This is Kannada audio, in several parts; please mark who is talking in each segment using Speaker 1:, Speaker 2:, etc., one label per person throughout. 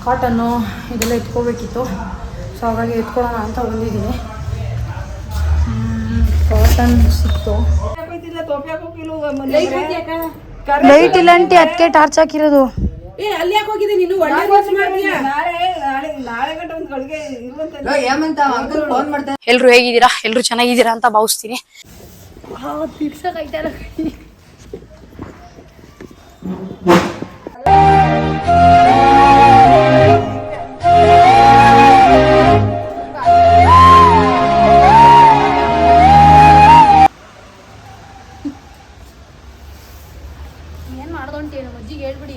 Speaker 1: ಕಾಟನ್ನು ಇದೆಲ್ಲ ಎತ್ಕೋಬೇಕಿತ್ತು. ಸೊ ಹಾಗಾಗಿ ಎತ್ಕೊಳ್ಳೋಣ ಅಂತ ಬಂದಿದ್ದೀನಿ. ಕಾಟನ್ ಸಿಕ್ತು. ಲೈಟ್ ಇಲ್ಲ ಆಂಟಿ, ಅದಕ್ಕೆ ಟಾರ್ಚ್ ಹಾಕಿರೋದು.
Speaker 2: ಅಲ್ಲಿ ಯಾಕೆ ಹೋಗಿದೆ ನೀನು?
Speaker 1: ಎಲ್ರು ಹೇಗಿದ್ದೀರಾ? ಎಲ್ರು ಚೆನ್ನಾಗಿದ್ದೀರಾ ಅಂತ ಭಾವಿಸ್ತೀನಿ.
Speaker 2: ಏನ್ ಮಾಡ್ದೊಂಟೇನು ಅಜ್ಜಿಗೆ ಹೇಳ್ಬಿಡಿ.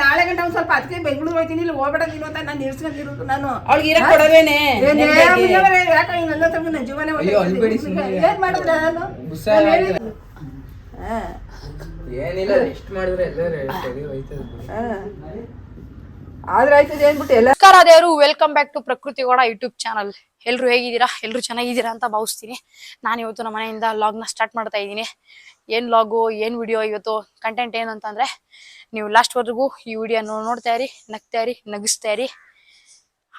Speaker 2: ನಾಳೆ ಗಂಟೆ ಒಂದ್ ಸ್ವಲ್ಪ ಅದಕ್ಕೆ ಬೆಂಗಳೂರು ಹೋಗ್ತೀನಿ, ಇಲ್ಲಿ ಹೋಗ್ಬೇಡ ನೀನು ಅಂತ ನಾನು ನಿಲ್ಸ್ಕೊಂಡಿರೋದು. ನಾನು ಅವಳಿಗೆ ಇರಕ್ ಕೊಡವೇನೆ ಯಾಕೆ ಹಿಂಗೆಲ್ಲ ತಗೊಂಡು ನನ್ನ ಜೀವನ ಏನ್ ಮಾಡಿದ್ರೆ ನಾನು
Speaker 3: ಏನಿಲ್ಲ, ರೆಸ್ಟ್ ಮಾಡಿದ್ರೆ
Speaker 2: ಆದ್ರೆ ಆಯ್ತದೆ ಏನ್ಬಿಟ್ಟು ಎಲ್ಲ.
Speaker 1: ನಮಸ್ಕಾರ ದೇವರು, ವೆಲ್ಕಮ್ ಬ್ಯಾಕ್ ಟು ಪ್ರಕೃತಿ ಗೌಡ ಯೂಟ್ಯೂಬ್ ಚಾನಲ್. ಎಲ್ರು ಹೇಗಿದ್ದೀರಾ? ಎಲ್ರು ಚೆನ್ನಾಗಿದ್ದೀರಾ ಅಂತ ಭಾವಿಸ್ತೀನಿ. ನಾನು ಇವತ್ತು ನಮ್ಮ ಮನೆಯಿಂದ ಲಾಗ್ನ ಸ್ಟಾರ್ಟ್ ಮಾಡ್ತಾ ಇದ್ದೀನಿ. ಏನ್ ಲಾಗು, ಏನ್ ವಿಡಿಯೋ, ಇವತ್ತು ಕಂಟೆಂಟ್ ಏನು ಅಂತಂದ್ರೆ, ನೀವು ಲಾಸ್ಟ್ವರೆಗೂ ಈ ವಿಡಿಯೋನ ನೋಡ್ತಾ ಇರಿ, ನಗ್ತಾ ಇರಿ, ನಗಿಸ್ತಾ ಇರಿ.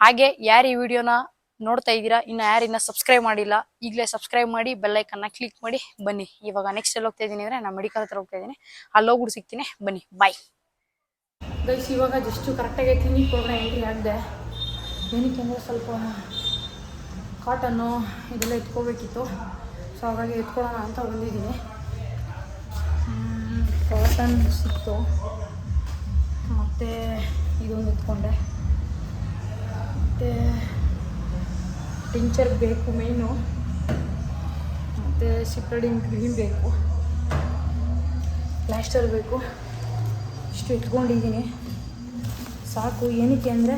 Speaker 1: ಹಾಗೆ ಯಾರು ಈ ವಿಡಿಯೋನ ನೋಡ್ತಾ ಇದ್ದೀರಾ, ಯಾರಿನ್ನ ಸಬ್ಸ್ಕ್ರೈಬ್ ಮಾಡಿಲ್ಲ, ಈಗಲೇ ಸಬ್ಸ್ಕ್ರೈಬ್ ಮಾಡಿ, ಬೆಲ್ಲೈಕನ್ನ ಕ್ಲಿಕ್ ಮಾಡಿ ಬನ್ನಿ. ಇವಾಗ ನೆಕ್ಸ್ಟ್ ಎಲ್ಲಿ ಹೋಗ್ತಾ ಇದ್ದೀನಿ ಅಂದ್ರೆ, ನಾನು ಮೆಡಿಕಲ್ ಹತ್ರ ಹೋಗ್ತಾ ಇದ್ದೀನಿ. ಅಲ್ಲಿ ಹೋಗ್ಬಿಟ್ಟು ಸಿಗ್ತೀನಿ, ಬನ್ನಿ, ಬಾಯ್ ಗೈಸ್. ಇವಾಗ ಜಸ್ಟ್ ಕರೆಕ್ಟಾಗಿ ಕ್ಲಿನಿಕ್ ಒಳಗಡೆ ಎಂಟ್ರಿ ಆಗಿದೆ. ಏನಕ್ಕೆ ಅಂದರೆ ಸ್ವಲ್ಪ ಕಾಟನ್ನು ಇದೆಲ್ಲ ಎತ್ಕೋಬೇಕಿತ್ತು. ಸೊ ಹಾಗಾಗಿ ಎತ್ಕೊಳ್ಳೋಣ ಅಂತ ಬಂದಿದ್ದೀನಿ. ಕಾಟನ್ ಸಿಕ್ತು, ಮತ್ತು ಇದೊಂದು ಎತ್ಕೊಂಡೆ, ಮತ್ತು ಟಿಂಚರ್ ಬೇಕು ಮೇಯ್ನು, ಮತ್ತು ಸಿಪ್ರಡಿನ್ ಕ್ರೀಮ್ ಬೇಕು, ಪ್ಲಾಸ್ಟರ್ ಬೇಕು. ಇಷ್ಟು ಎತ್ಕೊಂಡಿದ್ದೀನಿ, ಸಾಕು. ಏನಕ್ಕೆ ಅಂದರೆ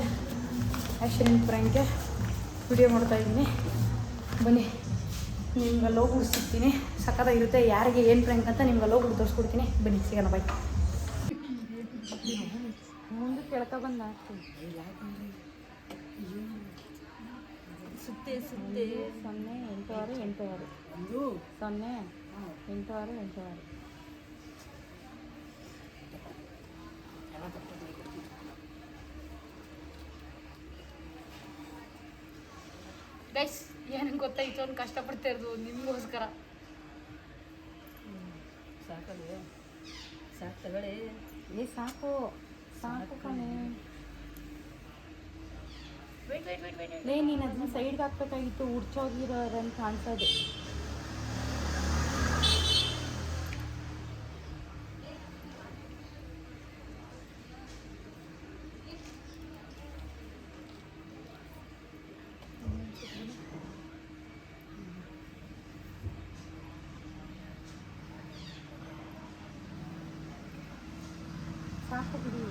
Speaker 1: ಆ್ಯಕ್ಷನ್ ಪ್ರ್ಯಾಂಕ್ಗೆ ವಿಡಿಯೋ ಮಾಡ್ತಾಯಿದ್ದೀನಿ. ಬನ್ನಿ, ನಿಮ್ಗೆ ಲೋಗ್ಬಿಟ್ಟು ಸಿಗ್ತೀನಿ. ಸಕ್ಕತ್ತಾಗಿರುತ್ತೆ. ಯಾರಿಗೆ ಏನು ಪ್ರ್ಯಾಂಕ್ ಅಂತ ನಿಮ್ಗೆ ಲೋಗ್ಬಿಟ್ಟು ತೋರಿಸ್ಕೊಡ್ತೀನಿ. ಬನ್ನಿ, ಸಿಗೋಣ, ಬಾಯ್. ಮುಂದೆ ಕೇಳ್ಕೊ ಬಂದ ಸುತ್ತೆ 08686 08686. ಗೈಸ್, ಏನಂಗೆ ಗೊತ್ತಾ, ಇಷ್ಟೊಂದು ಕಷ್ಟಪಡ್ತಾ ಇರೋದು ನಿಮಗೋಸ್ಕರ.
Speaker 2: ಸಾಕಲ್ಲ, ಸಾಕು ತಗೊಳ್ಳಿ. ಸಾಕು ಸಾಕು ಕಣೆ.
Speaker 1: ನೀನು ಅದನ್ನ ಸೈಡ್ಗೆ ಹಾಕ್ಬೇಕಾಗಿತ್ತು, ಉಡ್ಚೋಗಿರೋರಂತ ಕಾಣಿಸೋದು. ಸಾಕು ಬಿಡಿ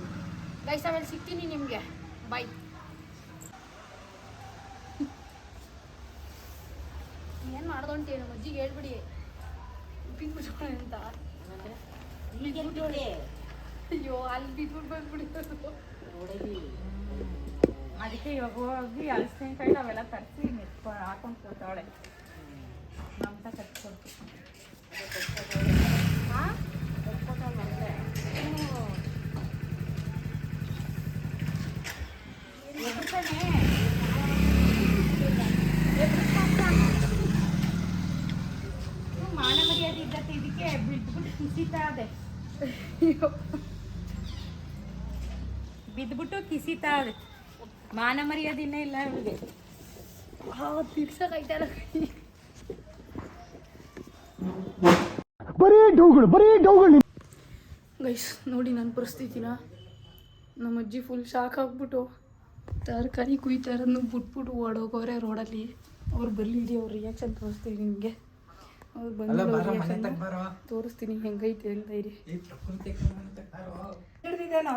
Speaker 1: ಗೈಸ್, ಆಮೇಲೆ ಸಿಗ್ತೀನಿ ನಿಮಗೆ, ಬಾಯ್. ಏನು ಮಾಡ್ದೊಂಟೇನು ಅಜ್ಜಿಗೆ ಹೇಳ್ಬಿಡಿ, ಉಪ್ಪಿನ ಕುಚ್ಕೊಳ್ಳಿ ಅಂತ. ಅಯ್ಯೋ, ಅಲ್ಲಿ ಬಿದ್ಬಿಟ್ಟು ಬಂದ್ಬಿಡಿರೋದು. ಅದಕ್ಕೆ ಇವಾಗ ಹೋಗಿ ಹಲಸಿನಕಾಯಿ ಅವೆಲ್ಲ ತರಿಸಿ ಹಾಕೊಂಡು ಕೂತಾವಳೆ ಅಂತ ಕಟ್ಕೊಡ್ತೀವಿ. ಹಾಂ, ಕಟ್ಕೊಟ್ಟೆ ಮಾನ ಮರ್ಯಾದೆ ಇದ್ದತ್ತೆ. ಇದಕ್ಕೆ ಬಿದ್ಬಿಟ್ಟು ಕಿಸಿತಾ ಇದೆ, ಬಿದ್ಬಿಟ್ಟು ಕಿಸಿತಾ ಇದೆ. ಮಾನ ಮರ್ಯಾದಿನೇ ಇಲ್ಲ ಇವಳಿಗೆ. ತಿರ್ಸಕ್ಕಾಯ್ತಲ್ಲ. ಗೈಸ್ ನೋಡಿ ನನ್ನ ಪರಿಸ್ಥಿತಿನ. ನಮ್ಮ ಅಜ್ಜಿ ಫುಲ್ ಶಾಕ್ ಆಗ್ಬಿಟ್ಟು ತರಕಾರಿ ಕುಯ್ತಾ ಇರೋದನ್ನು ಬಿಟ್ಬಿಟ್ಟು ಓಡೋಗೋರೆ ರೋಡಲ್ಲಿ. ಅವ್ರು ಬರಲಿ, ಅವ್ರ ರಿಯಾಕ್ಷನ್ ತೋರಿಸ್ತೀನಿ ನಿಮಗೆ. ಅವ್ರು ಬಂದು ತೋರಿಸ್ತೀನಿ ಹೆಂಗೈತೆ ಅಂತ ಇರಿ.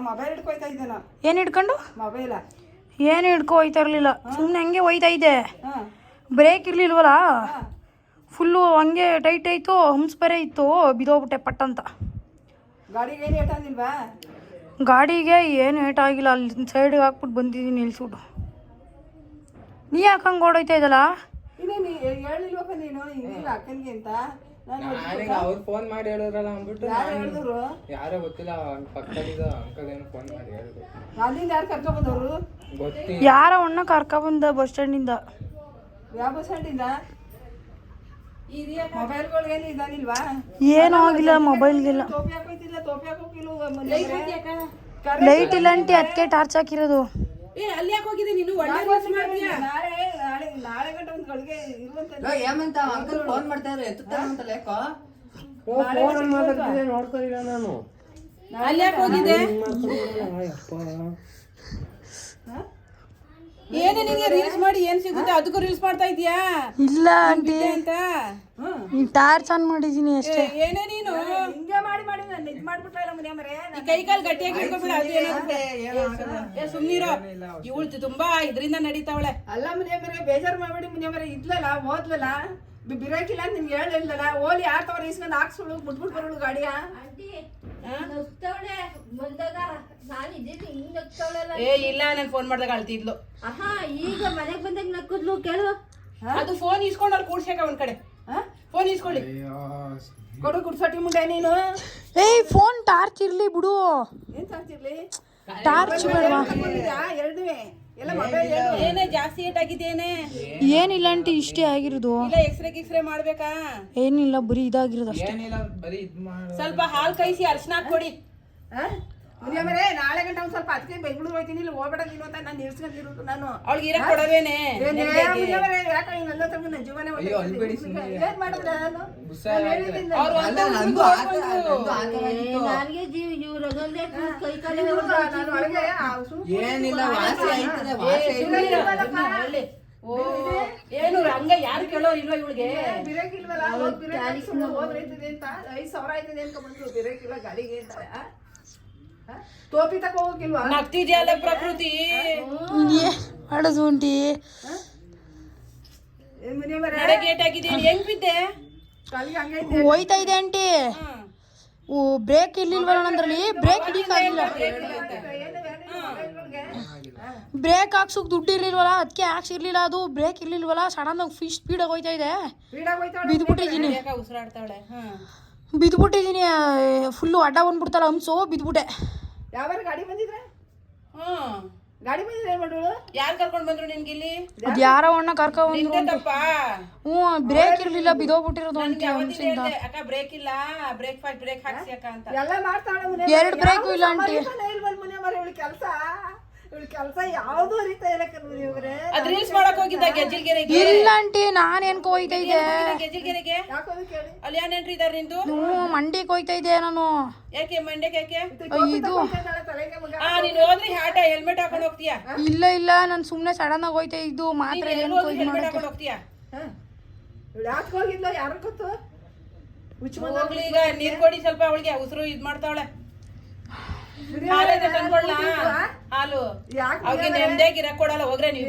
Speaker 2: ಮೊಬೈಲ್ ಹಿಡ್ಕೊಯ್ತಾ ಇದ್ದಾನ.
Speaker 1: ಏನು ಹಿಡ್ಕೊಂಡು?
Speaker 2: ಮೊಬೈಲ
Speaker 1: ಏನು ಹಿಡ್ಕೊ ಹೋಯ್ತಾ ಇರಲಿಲ್ಲ, ಸುಮ್ಮನೆ ಹಂಗೆ ಹೋಯ್ತಾ ಇದ್ದೆ. ಬ್ರೇಕ್ ಇರಲಿಲ್ವಲ್ಲ, ಫುಲ್ಲು ಹಂಗೆ ಟೈಟ್ ಆಯಿತು, ಹಂಸ್ ಬೇರೆ ಇತ್ತು, ಬಿದ್ದೋಗ್ಬಿಟ್ಟೆ ಪಟ್ಟಂತ.
Speaker 2: ಗಾಡಿಗೆ ಏನು ಏಟಾಗಿಲ್ವಾ?
Speaker 1: ಗಾಡಿಗೆ ಏನು ಏಟಾಗಿಲ್ಲ, ಅಲ್ಲಿ ಸೈಡ್ಗೆ ಹಾಕ್ಬಿಟ್ಟು ಬಂದಿದ್ದೀನಿ ನಿಲ್ಸ್ಬಿಟ್ಟು. ನೀ ಯಾಕೆ ಹಂಗೆ ಓಡೋಯ್ತಾ ಇದ್ದಲ್ಲ?
Speaker 2: ಇನ್ನೇನು ಹೇಳಿಲ್ವಪ್ಪ ನೀನು ಹಿಂಗಿಲ್ಲ ಅಕ್ಕನಿಗೆ ಅಂತ?
Speaker 3: ನಾನೀಗ ಅವ್ರು ಫೋನ್ ಮಾಡಿ ಹೇಳಿದ್ರಲ್ಲ ಅಂದ್ಬಿಟ್ಟು
Speaker 2: ಯಾರು ಹೇಳಿದ್ರು?
Speaker 3: ಯಾರೋ ಗೊತ್ತಿಲ್ಲ ಪಕ್ಕದಲ್ಲಿದ್ದ ಅಂಕಲ್ ಏನು ಫೋನ್ ಮಾಡಿ ಹೇಳಿದ್ರು.
Speaker 2: ಅಲ್ಲಿಂದ ಯಾರು ಕರ್ಕೊಂಡ್ಬಂದವರು?
Speaker 3: ಗೊತ್ತಿಲ್ಲ.
Speaker 1: ಯಾರ ಅಣ್ಣ ಕರ್ಕೊಬಂದ ಬಸ್ ಸ್ಟ್ಯಾಂಡಿಂದ.
Speaker 2: ಯಾವ ಬಸ್ ಸ್ಟ್ಯಾಂಡಿಂದ? ಮೊಬೈಲ್ಗಳು ಏನು ಇದಾನಿಲ್ವಾ?
Speaker 1: ಏನೂ ಆಗಿಲ್ಲ ಮೊಬೈಲ್ಗೆಲ್ಲ.
Speaker 2: ಟೋಪಿ ಹಾಕೋಯ್ತಿಲ್ಲ, ಟೋಪಿ ಹಾಕೋಕಿಲ್ಲ.
Speaker 1: ಲೈಟ್ ಇಲ್ಲ ಅಂಟಿ, ಅದಕ್ಕೆ ಟಾರ್ಚ್ ಹಾಕಿರೋದು.
Speaker 2: ಅಲ್ಲಿ ಯಾಕೆ ಹೋಗಿದೆ ನೀನು? ಒಳ್ಳೆ ನಾಳೆ ನಾಳೆ ನಾಳೆ ಗಂಟೆ ಒಂದು ಗಳಿಗೆ ಇರುವಂತ
Speaker 3: ಏಮಂತ ಅಂಕಲ್ ಫೋನ್ ಮಾಡ್ತಾ ಇದ್ರೆ ಎತ್ತುತ್ತಾರಂತಲ್ಲ ಯಾಕೋ?
Speaker 4: ನೋಡ್ಕೊಳಿಲ್ಲ ನಾನು.
Speaker 2: ಅಲ್ಲಿ ಯಾಕೆ ಹೋಗಿದೆ? ಏನೇ ನಿಂಗೆ ರೀಲ್ಸ್ ಮಾಡಿ ಏನ್ ಸಿಗುತ್ತೆ ಅದಕ್ಕೂ ರೀಲ್ಸ್ ಮಾಡ್ತಾ ಇದೀಯಾ?
Speaker 1: ಇಲ್ಲ ಆಂಟಿ,
Speaker 2: ಅಂತ
Speaker 1: ಟಾರ್ಚ್ ಆನ್ ಮಾಡಿದೀನಿ ಅಷ್ಟೇ.
Speaker 2: ಏನೇ ನೀನು ಹಿಂಗೆ ಮಾಡಿ ಮಾಡಿ ನಾನು ಇದು ಮಾಡ್ಬಿಟ್ರಲ್ಲ ಮನೆ ಮರೆ. ಈ ಕೈ ಕಾಲು ಗಟ್ಟಿಯಾಗಿ ಹಿಡ್ಕೊಬಿಡ. ಅದು ಏನಾಗುತ್ತೆ? ಸುಮ್ಮನಿರೋ. ಇವಳು ತುಂಬಾ ಇದರಿಂದ ನಡೀತಾವಳೆ. ಅಲ್ಲ ಮನೆ ಮರೆ, ಬೇಜಾರು ಮಾಡ್ಬೇಡಿ ಮನೆ ಮರೆ. ಇದ್ಲಲ್ಲ ಓದ್ಲಲ್ಲ, ಬಿರಾಕಿಲ್ಲ ಅಂತ ನಿಮ್ಗೆ ಹೇಳಿಲ್ಲಲ್ಲ. ಓಲಿ ಯಾರು ತಗೊಂಡು ಇಸ್ಕೊಂಡು ಹಾಕ್ಸ್ಬಿಡು, ಬಿಟ್ಬಿಟ್ಟು ಬರೋಳು ಗಾಡಿಯ. ಏ ಇಲ್ಲ, ನಾನು ಫೋನ್ ಮಾಡ್ದಾಗ ಅಳ್ತಿದ್ಲು.
Speaker 5: ಈಗ ಮನೆಗೆ ಬಂದಾಗ ನಕ್ಕದ್ಲು ಕೇಳು.
Speaker 2: ಅದು ಫೋನ್ ಇಸ್ಕೊಂಡು ಅವ್ರು ಕೂಡ್ಸಕ ಒಂದ್ ಕಡೆ. ಫೋನ್ ಇಸ್ಕೊಳ್ಳಿ, ಕೊಡು ಕುಡ್ಸಟಿ ಮುಂಡೆ ನೀನು.
Speaker 1: ಏಯ್ ಫೋನ್ ಟಾರ್ಚ್ ಇರ್ಲಿ ಬಿಡು.
Speaker 2: ಏನ್ ಸಾಕ್ತಿರ್ಲಿ?
Speaker 1: ಟಾರ್ಚ್ ಬೇಡವಾ?
Speaker 2: ಎರಡುವೆ ಎಲ್ಲ ಮೊಬೈಲ್. ಏನೇ ಜಾಸ್ತಿ ಏಟ್ ಆಗಿದ್ದೇನೆ?
Speaker 1: ಏನಿಲ್ಲ ಆಂಟಿ, ಇಷ್ಟೇ ಆಗಿರೋದು.
Speaker 2: ಇಲ್ಲ ಎಕ್ಸ್ರೇ ಮಾಡ್ಬೇಕಾ?
Speaker 1: ಏನಿಲ್ಲ, ಬರೀ ಇದಾಗಿರೋದು ಅಷ್ಟೇ.
Speaker 3: ಏನಿಲ್ಲ, ಬರೀ ಇದ್ ಮಾಡು.
Speaker 2: ಸ್ವಲ್ಪ ಹಾಲು ಕೈಸಿ ಅರ್ಶಿನ ಹಾಕೊಡಿ. ಮುನಿಯಮ್ಮರೇ, ನಾಳೆ ಗಂಟೆ ಒಂದ್ ಸ್ವಲ್ಪ ಅದಕ್ಕೆ ಬೆಂಗಳೂರು ಹೋಗ್ತೀನಿ, ಇಲ್ಲಿ ಹೋಗ್ಬೇಡ ನೀನು ಅಂತ ನಾನು ನಿಲ್ಸ್ಕೊಂಡಿರೋದು. ನಾನು ಅವಳಿಗೆ ಇರಕ್ ಕೊಡವೇನೆ. ಯಾಕೆ ನನ್ನ ತಮ್ಮ ನನ್ನ ಜೀವನ ಏನ್ ಮಾಡಿದ್ರೆ ನಾನು
Speaker 5: ನನಗೆ ಜೀವ ಇವ್ರಗೊಂದೇ ಕೈ ಕಾಲ
Speaker 3: ಏನಿಲ್ಲ, ವಾಸಿ ಆಯ್ತದೆ, ವಾಸಿ ಆಯ್ತದೆ.
Speaker 2: ಏನು ಹಂಗ ಯಾರು ಕೇಳೋರು ಇಲ್ವಾ ಇವಳಿಗೆ?
Speaker 5: ಬಿರೇಕಿಲ್ವಲ್ಲ,
Speaker 2: ಹೋದ್ರೆ ಆಯ್ತದೆ ಅಂತ 5,000 ಆಯ್ತದೆ ಅಂತ ಬಂದ್ರು. ಬಿರೇಕಿಲ್ಲ ಗಾಡಿಗೆ ಅಂತ ಟೋಪಿ ತಕ ಹೋಗಿಲ್ವಾ? ನಗ್ತಿದ್ಯಲ್ಲ ಪ್ರಕೃತಿ.
Speaker 1: ಮಾಡೋದು ಆಂಟಿ.
Speaker 2: ಗೇಟ್ ಆಗಿದ್ದೀನಿ, ಹೆಂಗ್ ಬಿದ್ದೆ? ಕಾಲಿಗೆ ಹಂಗೈತೆ.
Speaker 1: ಹೋಯ್ತಾ ಇದೆ ಆಂಟಿ. ಬ್ರೇಕ್ ಇರ್ಲಿಲ್ವಲ್ಲ ನಂದ್ರಲ್ಲಿ, ಬ್ರೇಕ್ ಹಿಡಿಯಕ್ಕಾಗಿಲ್ಲ. ಬ್ರೇಕ್ ಹಾಕ್ಸೋಕ್ ದುಡ್ಡು ಇರ್ಲಿಲ್ವಲ್ಲ, ಅದಕ್ಕೆ ಹಾಕ್ಸಿರ್ಲಿಲ್ಲ. ಅದು ಬ್ರೇಕ್ ಇರ್ಲಿಲ್ವಲ್ಲ, ಸಡನ್ ಆಗಿ ಫಿಶ್ ಸ್ಪೀಡಾಗಿ ಹೋಯ್ತಾ ಇದೆ. ಬಿದ್ಬಿಟ್ಟಿದ್ದೀನಿ,
Speaker 2: ಉಸಿರಾಡ್ತಾವಳೆ.
Speaker 1: ಬಿದ್ಬಿಟ್ಟಿದ್ದೀನಿ. ಫುಲ್ಲು ಅಡ್ಡ ಬಂದ್ಬಿಡ್ತಲ್ಲ ಹಂಸು, ಬಿದ್ಬಿಟ್ಟೆ.
Speaker 2: ಯಾವ ಗಾಡಿ ಬಂದಿದ್ರೆ? ಗಾಡಿ ಬಂದಿದ್ರೆ ಏನ್ ಮಾಡೋಳು? ಯಾರು ಕರ್ಕೊಂಡ್ ಬಂದ್ರು ನಿನ್ಗೆ ಇಲ್ಲಿ?
Speaker 1: ಅದ್ ಯಾರೋ ಅಣ್ಣ ಕರ್ಕೊಂಡ್ಬಂದ್ರು.
Speaker 2: ಹ್ಞೂ,
Speaker 1: ಬ್ರೇಕ್ ಇರ್ಲಿಲ್ಲ, ಬಿದೋಗ್ಬಿಟ್ಟಿರೋದು ಆಂಟಿ ಹಂಸಿಂದ.
Speaker 2: ಅಕ್ಕ ಬ್ರೇಕ್ ಇಲ್ಲ, ಬ್ರೇಕ್ ಹಾಕ್ಸಿ ಅಕ್ಕ ಅಂತ ಎಲ್ಲ ಮಾಡ್ತಾಳೆ.
Speaker 1: 2 ಬ್ರೇಕು ಇಲ್ಲ ಆಂಟಿ.
Speaker 2: ಕೆಲಸ ಕೆಲಸ ಯಾವ್ದು ಅರಿತಾ ಇಲ್ಲ. ಅದ್ ರೀಲ್ಸ್ ಮಾಡಕ್ ಹೋಗಿದ್ದ ಗೆಜ್ಜಿಲ್ಗೆರೆಗೆ?
Speaker 1: ಇಲ್ಲ ಆಂಟಿ, ನಾನೇನ್ ಹೋಯ್ತಾ ಇದ್ದೆ.
Speaker 2: ಗೆಜ್ಜಿಲ್ಗೆರೆಗೆ ಅಲ್ಲಿ ಏನ್ ಎಂಟ್ರಿ ಇದಾರೆ ನಿಂದು?
Speaker 1: ಮಂಡಿಗೆ ಹೋಯ್ತಾ ಇದ್ದೆ ನಾನು.
Speaker 2: ಯಾಕೆ ಮಂಡ್ಯಕ್ಕೆ? ಯಾಕೆ
Speaker 1: ಇದು
Speaker 2: ನೀನ್ ಹೋದ್ರಿ ಹಾಟ ಹೆಲ್ಮೆಟ್ ಹಾಕೊಂಡು ಹೋಗ್ತೀಯಾ?
Speaker 1: ಇಲ್ಲ ಇಲ್ಲ, ನಾನು ಸುಮ್ನೆ ಸಡನ್ ಆಗಿ ಹೋಯ್ತಾ ಇದ್ದು ಮಾತ್ರ.
Speaker 2: ಹೆಲ್ಮೆಟ್ ಹಾಕೊಂಡು ಹೋಗ್ತೀಯಾ? ಯಾಕೆ ಹೋಗಿದ್ಲ ಯಾರು ಗೊತ್ತು? ಹೋಗ್ಲಿ, ಈಗ ನೀರ್ ಕೊಡಿ ಸ್ವಲ್ಪ ಅವಳಿಗೆ, ಉಸಿರು ಇದ್ ಮಾಡ್ತಾವಳೆ. ಹಾಲು ಅವ್ರಿಗೆ ನೆಮ್ಮದಿಯಾಗಿ ಇರಕ್ ಕೊಡಲ್ಲ. ಹೋಗ್ರೆ ನೀವು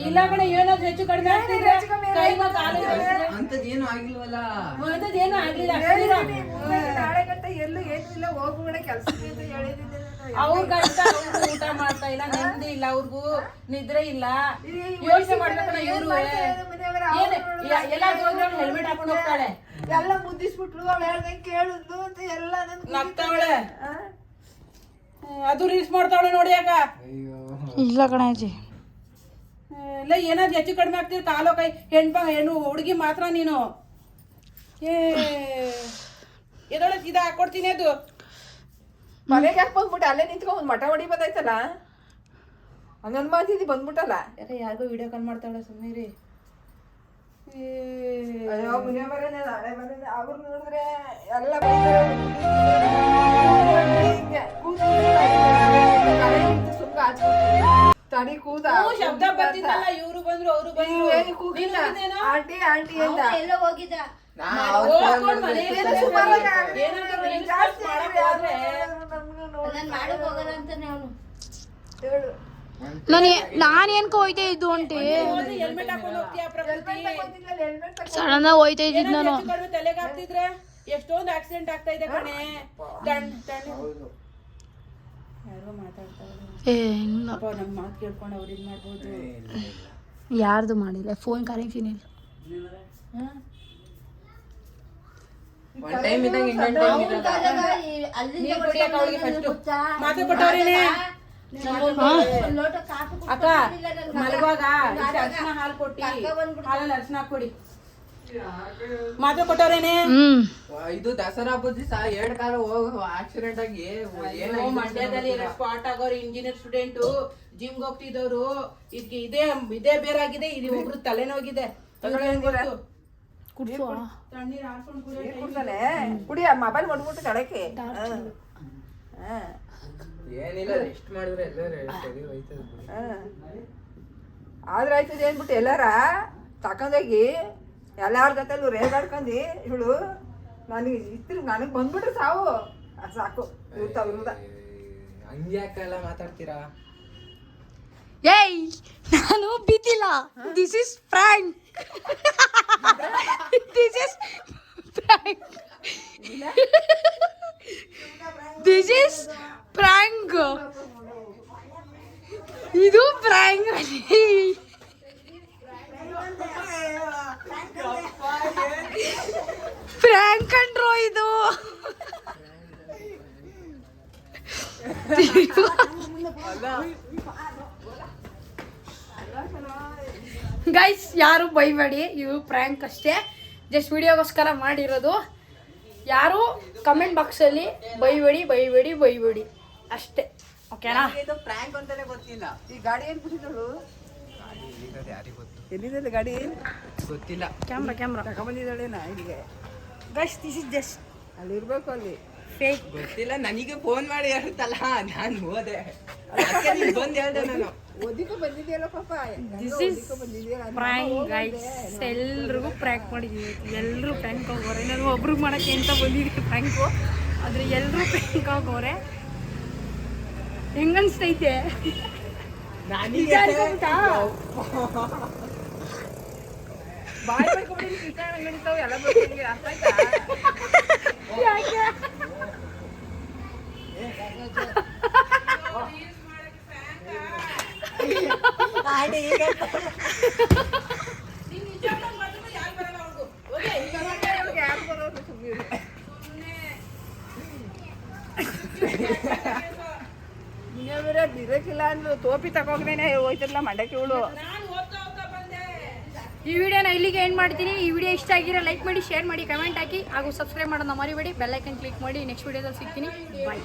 Speaker 2: ಇಲ್ಲ ಕಡೆ ಏನಾದ್ರು ಹೆಚ್ಚು ಕಡಿಮೆ
Speaker 3: ಅಂತದೇನು ಆಗಿಲ್ವಲ್ಲ.
Speaker 2: ಏನು ಆಗ್ಲಿಲ್ಲ.
Speaker 5: ನಾಳೆ ಗಂಟೆ ಎಲ್ಲೂ ಏನಿಲ್ಲ, ಹೋಗ್ಬೇಡ ಕೆಲ್ಸಕ್ಕೆ ಅಂತ ಹೇಳಿದ್ದೀನಿ.
Speaker 2: ಅವ್ರ ಗಂಟ ಊಟ ಮಾಡ್ತಾ ಇಲ್ಲ, ನೆಮ್ಮದಿ ಇಲ್ಲ, ಅವ್ರಿಗೂ ನಿದ್ರೆ ಇಲ್ಲ. ಯೋಚನೆ ಮಾಡ್ಬೇಕಲ್ಲ ಇವ್ರು. ಎಲ್ಲ ಹೆಲ್ಮೆಟ್ ಹಾಕೊಂಡು ಹೋಗ್ತಾಳೆ,
Speaker 5: ಎಲ್ಲ ಮುದ್ದಿಸ್ಬಿಟ್ರು. ಅವ್ಳು ಹೇಳ್ದಂಗೆ ಕೇಳುದು ಅಂತ ಎಲ್ಲ
Speaker 2: ನಗ್ತಾವಳೆ. ಅದು ರೀಲ್ಸ್ ಮಾಡ್ತಾವಳೆ ನೋಡಿ. ಯಾಕ
Speaker 1: ಇಲ್ಲ ಕಣಾಜಿ,
Speaker 2: ಇಲ್ಲ ಏನಾದ್ರು ಹೆಚ್ಚು ಕಡಿಮೆ ಆಗ್ತಿದೆ ಕಾಲೋ ಕೈ. ಹೆಣ್ಣು ಹುಡುಗಿ ಮಾತ್ರ ನೀನು. ಎದೊಳ ಸೀದಾ ಹಾಕೊಡ್ತೀನಿ. ಅದು ಮನೆಗೆ ಯಾಕೆ ಬಂದ್ಬಿಟ್ಟೆ? ಅಲ್ಲೇ ನಿಂತ್ಕೊ ಒಂದು ಮಠ ಹೊಡಿ ಬಂದಾಯ್ತಲ್ಲ, ಹಂಗನ್ ಮಾತಿದ್ದಿ ಬಂದ್ಬಿಟ್ಟಲ್ಲ. ಯಾಕೆ ಯಾರಿಗೋ ವಿಡಿಯೋ ಕಾಲ್ ಮಾಡ್ತಾವಳೆ, ಸುಮ್ಮನೆ ರೀ. ಅವ್ರು ನೋಡಿದ್ರೆ ಎಲ್ಲ ತಡಿ ಕೂದ ಶಬ್ದ ಬರ್ತಿದ್ದಲ್ಲ. ಇವ್ರು ಬಂದ್ರು, ಅವರು ಬಂದ್ರು. ಆಂಟಿ ಆಂಟಿ ಅಂತ
Speaker 5: ಎಲ್ಲ ಹೋಗಿದ್ದ. ಮಾಡಕ್ ಹೋಗಲ್ಲ ಅಂತಾನೆ ಅವನು ಹೇಳು.
Speaker 1: ನಾನೇನ್ಕ ಹೋಯ್ತಾ ಇದ್ದು ಆಂಟಿ,
Speaker 2: ಹೆಲ್ಮೆಟ್ ಹಾಕೊಂಡು ಹೋಗ್ತೀಯ ಪ್ರಕೃತಿ?
Speaker 1: ಸಡನ್ ಆಗಿ ಹೋಯ್ತಾ ಇದ್ದಿದ್ದು ನಾನು.
Speaker 2: ತಲೆಗೆ ಹಾಕ್ತಿದ್ರೆ ಎಷ್ಟೊಂದು ಆಕ್ಸಿಡೆಂಟ್ ಆಗ್ತಾ ಇದೆ ಕಣೆ. ಯಾರೋ ಮಾತಾಡ್ತಾರೆ,
Speaker 1: ಏ ಇಲ್ಲ,
Speaker 2: ನಮ್ಮ ಮಾತು ಕೇಳ್ಕೊಂಡು ಅವ್ರು ಇದು ಮಾಡ್ಬೋದು.
Speaker 1: ಯಾರ್ದು ಮಾಡಿಲ್ಲ ಫೋನ್ ಕನೆಕ್ಷನ್ ಇಲ್ಲ.
Speaker 3: ಒನ್ ಟೈಮ್ ಇದ್ದಂಗೆ ಇನ್ನೊಂದು ಟೈಮ್ ಇರಲ್ಲ.
Speaker 2: ಮಾತು ಕೊಟ್ಟವ್ರೇನೆ ಅಕ್ಕ ಮಲಗುವಾಗ ಅರ್ಶಿನ ಹಾಲು ಕೊಟ್ಟಿ ಹಾಲಲ್ಲಿ ಅರ್ಶಿನ ಕೊಡಿ. ಮಾತು ಕೊಟ್ಟವ್ರೇನೆ.
Speaker 3: ಇದು ದಸರಾ ಹಬ್ಬದ ದಿವಸ 2 ಕಾರು ಹೋಗೋ ಆಕ್ಸಿಡೆಂಟ್ ಆಗಿ
Speaker 2: ಏನೋ ಮಂಡ್ಯದಲ್ಲಿ ಸ್ಪಾಟ್ ಆಗೋರು ಇಂಜಿನಿಯರ್ ಸ್ಟೂಡೆಂಟು ಜಿಮ್ಗೆ ಹೋಗ್ತಿದ್ದವ್ರು. ಇದಕ್ಕೆ ಇದೇ ಬೇರಾಗಿದೆ, ಇದು ಒಬ್ರು ತಲೆನೋಗಿದೆ.
Speaker 1: ಕುಡ್ಸು
Speaker 2: ತಣ್ಣೀರ್ ಹಾಕ್ಕೊಂಡು ಕುಡಿಯೋಕೆ
Speaker 5: ಕುಡ್ದಲೆ ಕುಡಿ ಮೊಬೈಲ್ ಕೊಟ್ಬಿಟ್ಟು ಕಡಕ್ಕೆ.
Speaker 3: ಏನಿಲ್ಲ, ರೆಸ್ಟ್ ಮಾಡಿದ್ರೆ ಎಲ್ಲ ಸರಿ ಹೋಯ್ತದೆ.
Speaker 5: ಆದ್ರೆ ಆಯ್ತದೆ ಅಂದ್ಬಿಟ್ಟು ಎಲ್ಲಾರ ತಕೊಂಡೋಗಿ ಎಲ್ಲಾರ ಜೊತೆಲೂ ರೇಗಾಡ್ಕೊಂಡು ಇವಳು ನನಗೆ ಬಂದ್ಬಿಟ್ರೆ ಸಾವು ಸಾಕು ಇರ್ತಾವ.
Speaker 3: ಹಂಗ್ಯಾಕೆಲ್ಲ ಮಾತಾಡ್ತೀರಾ?
Speaker 1: ಏಯ್ ನಾನು ಬಿದ್ದಿಲ್ಲ. This is frank. This is frank. This is frank. ಇದು ಫ್ರ್ಯಾಂಕ್. ಫ್ರ್ಯಾಂಕ್ ಅಂಡ್ರೋ ಇದು. ಗೈಸ್ ಯಾರು ಬೈಬೇಡಿ, ಇವು ಪ್ರ್ಯಾಂಕ್ ಅಷ್ಟೇ, ಜಸ್ಟ್ ವಿಡಿಯೋಗೋಸ್ಕರ ಮಾಡಿರೋದು. ಯಾರು ಕಮೆಂಟ್ ಬಾಕ್ಸಲ್ಲಿ ಬೈಬೇಡಿ ಅಷ್ಟೇ, ಓಕೆನಾ?
Speaker 5: ಇದು ಪ್ರ್ಯಾಂಕ್ ಅಂತಾನೆ ಗೊತ್ತಿಲ್ಲ. ಈ ಗಾಡಿ ಏನ್ ಬಿಟ್ಟಿದ್ದಳು? ಎಲ್ಲಿದೆ ಗಾಡಿ
Speaker 3: ಗೊತ್ತಿಲ್ಲ.
Speaker 1: ಕ್ಯಾಮ್ರಾ
Speaker 5: ತಗೊಂಬಂದಿದ್ದಾಳೇನ ಇಲ್ಲಿಗೆ?
Speaker 1: ಗೈಸ್ ದಿಸ್ ಇಸ್ ಜಸ್ಟ್
Speaker 5: ಅಲ್ಲಿ ಇರ್ಬೇಕು, ಅಲ್ಲಿ
Speaker 1: ಫೇಕ್.
Speaker 3: ಗೊತ್ತಿಲ್ಲ, ನನಗೆ ಫೋನ್ ಮಾಡಿ ಹೇಳ್ತಲ್ಲ, ನಾನು ಹೋದೆ ಬಂದು ಹೇಳ್ದೆ ನಾನು.
Speaker 5: ಓದಿಕೊ ಬಂದಿದೆಯಲ್ಲ ಪಾಪ.
Speaker 1: This is prank guys. ಎಲ್ರಿಗೂ ಪ್ರ್ಯಾಂಕ್ ಮಾಡಿದ್ದೀವಿ, ಎಲ್ಲರೂ ಪ್ರ್ಯಾಂಕ್ ಆಗೋರೆ. ನಾನು ಒಬ್ರಿಗೆ ಮಾಡೋಕ್ಕೆ ಅಂತ ಬಂದಿದ್ದೀನಿ ಪ್ರ್ಯಾಂಕು, ಆದರೆ ಎಲ್ಲರೂ ಪ್ರ್ಯಾಂಕ್ ಆಗೋರೆ. ಹೆಂಗನ್ಸ್ತೈತೆ?
Speaker 5: ಬಾಯ್ ಮಾಡ್ಕೊಂಡ್ಬಿಡಿ, ಕಿಚನ್ ಅಂಗಡಿತಾವ ಎಲ್ಲ ಬರ್ತೀನಿ, ಅರ್ಥ ಆಯ್ತಾ?
Speaker 1: ಯಾಕೆ
Speaker 5: ಯಾರು ಬರೋರು ಸುಮ್ಮನೆ ಬೇರೆ ಬಿರಕಿಲ್ಲ ಅಂದ್ಲು. ತೋಪಿ ತಗೋಗ್ನೇನೆ ಹೋಯ್ತಿರ್ಲ ಮಂಡಕ್ಕೆ ಇವಳು.
Speaker 1: ಈ ವಿಡಿಯೋನ ಇಲ್ಲಿಗೆ ಎಂಡ್ ಮಾಡ್ತೀನಿ. ಈ ವಿಡಿಯೋ ಇಷ್ಟ ಆಗಿರೋ ಲೈಕ್ ಮಾಡಿ, ಶೇರ್ ಮಾಡಿ, ಕಮೆಂಟ್ ಹಾಕಿ ಹಾಗೂ ಸಬ್ಸ್ಕ್ರೈಬ್ ಮಾಡೋದನ್ನ ಮರಿಬೇಡಿ. ಬೆಲ್ ಐಕನ್ ಕ್ಲಿಕ್ ಮಾಡಿ. ನೆಕ್ಸ್ಟ್ ವಿಡಿಯೋದಲ್ಲಿ ಸಿಗ್ತೀನಿ. ಬಾಯ್.